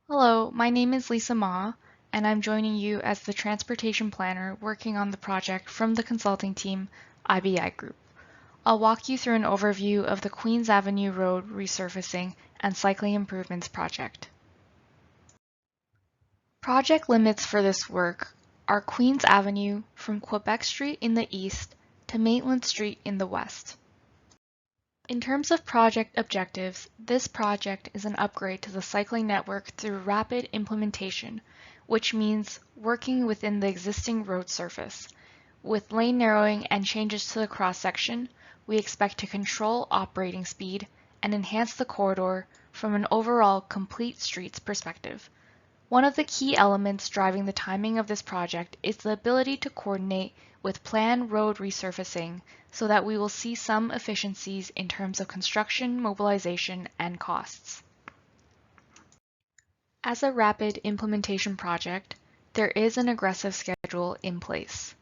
Hello, my name is Lisa Ma, and I'm joining you as the transportation planner working on the project from the consulting team IBI Group. I'll walk you through an overview of the Queens Avenue Road Resurfacing and Cycling Improvements project. Project limits for this work are Queens Avenue from Quebec Street in the east to Maitland Street in the west. In terms of project objectives, this project is an upgrade to the cycling network through rapid implementation, which means working within the existing road surface. With lane narrowing and changes to the cross-section, we expect to control operating speed and enhance the corridor from an overall complete streets perspective. One of the key elements driving the timing of this project is the ability to coordinate with planned road resurfacing so that we will see some efficiencies in terms of construction, mobilization, and costs. As a rapid implementation project, there is an aggressive schedule in place.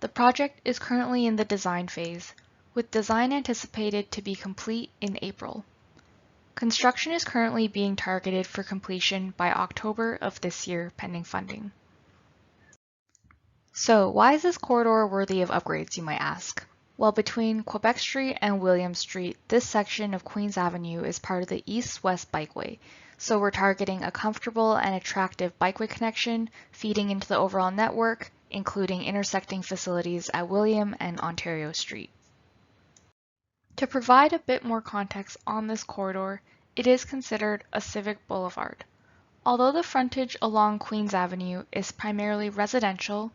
The project is currently in the design phase, with design anticipated to be complete in April. Construction is currently being targeted for completion by October of this year, pending funding. So, why is this corridor worthy of upgrades, you might ask? Well, between Quebec Street and William Street, this section of Queens Avenue is part of the east-west bikeway, so we're targeting a comfortable and attractive bikeway connection feeding into the overall network, including intersecting facilities at William and Ontario Street. To provide a bit more context on this corridor, it is considered a civic boulevard. Although the frontage along Queens Avenue is primarily residential,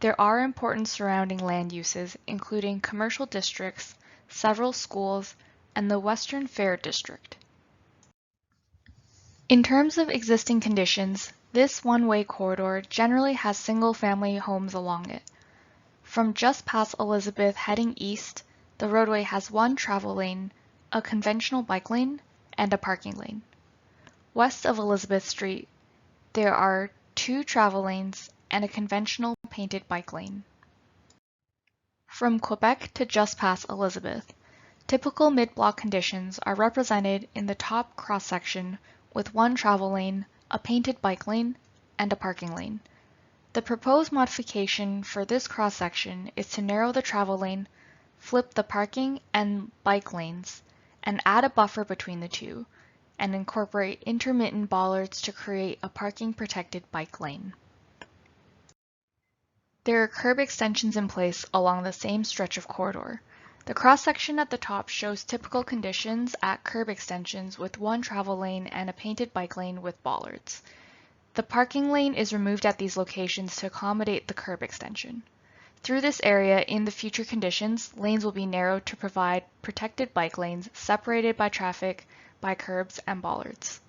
there are important surrounding land uses, including commercial districts, several schools, and the Western Fair District. In terms of existing conditions, this one-way corridor generally has single-family homes along it. From just past Elizabeth heading east, the roadway has one travel lane, a conventional bike lane, and a parking lane. West of Elizabeth Street, there are two travel lanes and a conventional painted bike lane. From Quebec to just past Elizabeth, typical mid-block conditions are represented in the top cross-section with one travel lane, a painted bike lane, and a parking lane. The proposed modification for this cross-section is to narrow the travel lane, flip the parking and bike lanes, and add a buffer between the two, and incorporate intermittent bollards to create a parking protected bike lane. There are curb extensions in place along the same stretch of corridor. The cross-section at the top shows typical conditions at curb extensions with one travel lane and a painted bike lane with bollards. The parking lane is removed at these locations to accommodate the curb extension. Through this area, in the future conditions, lanes will be narrowed to provide protected bike lanes separated by traffic by curbs and bollards.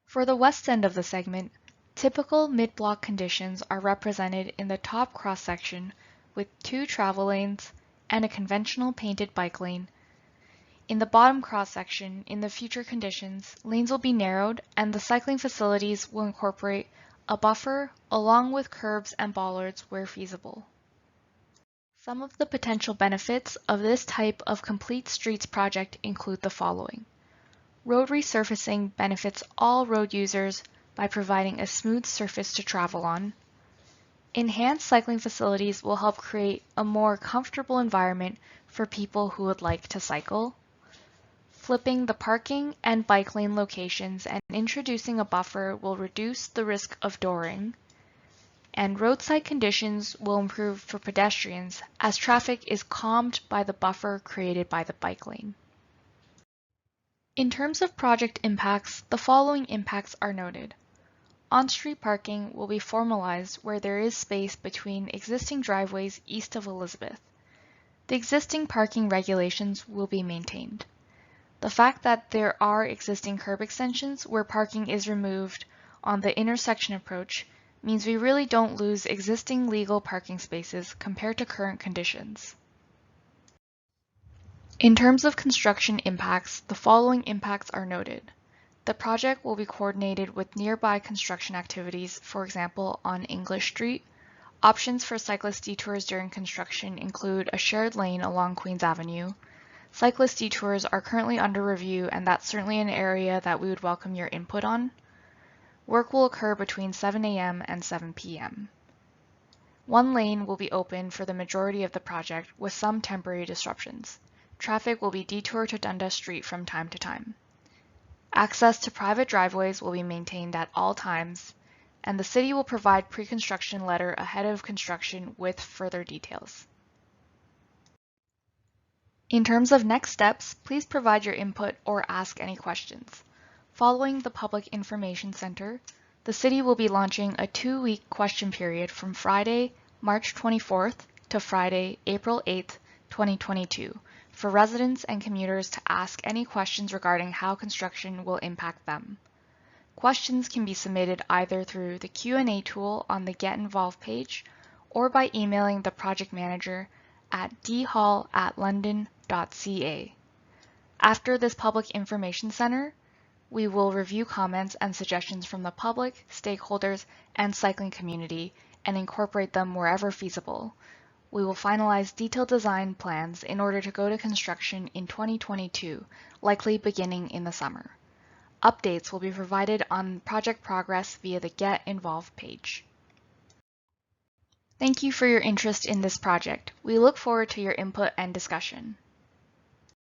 For the west end of the segment, typical mid-block conditions are represented in the top cross-section with two travel lanes and a conventional painted bike lane. In the bottom cross-section, in the future conditions, lanes will be narrowed and the cycling facilities will incorporate a buffer along with curbs and bollards where feasible. Some of the potential benefits of this type of complete streets project include the following. Road resurfacing benefits all road users by providing a smooth surface to travel on. Enhanced cycling facilities will help create a more comfortable environment for people who would like to cycle. Flipping the parking and bike lane locations and introducing a buffer will reduce the risk of dooring. And roadside conditions will improve for pedestrians as traffic is calmed by the buffer created by the bike lane. In terms of project impacts, the following impacts are noted. On-street parking will be formalized where there is space between existing driveways east of Elizabeth. The existing parking regulations will be maintained. The fact that there are existing curb extensions where parking is removed on the intersection approach means we really don't lose existing legal parking spaces compared to current conditions. In terms of construction impacts, the following impacts are noted. The project will be coordinated with nearby construction activities, for example, on English Street. Options for cyclist detours during construction include a shared lane along Queens Avenue, Cyclist detours are currently under review, and that's certainly an area that we would welcome your input on. Work will occur between 7 a.m. and 7 p.m. One lane will be open for the majority of the project with some temporary disruptions. Traffic will be detoured to Dundas Street from time to time. Access to private driveways will be maintained at all times, and the city will provide pre-construction letter ahead of construction with further details. In terms of next steps, please provide your input or ask any questions. Following the Public Information Center, the city will be launching a 2-week question period from Friday, March 24th to Friday, April 8th, 2022, for residents and commuters to ask any questions regarding how construction will impact them. Questions can be submitted either through the Q&A tool on the Get Involved page or by emailing the project manager at dhall@london.ca. After this Public Information Center, we will review comments and suggestions from the public, stakeholders, and cycling community and incorporate them wherever feasible. We will finalize detailed design plans in order to go to construction in 2022, likely beginning in the summer. Updates will be provided on project progress via the Get Involved page. Thank you for your interest in this project. We look forward to your input and discussion.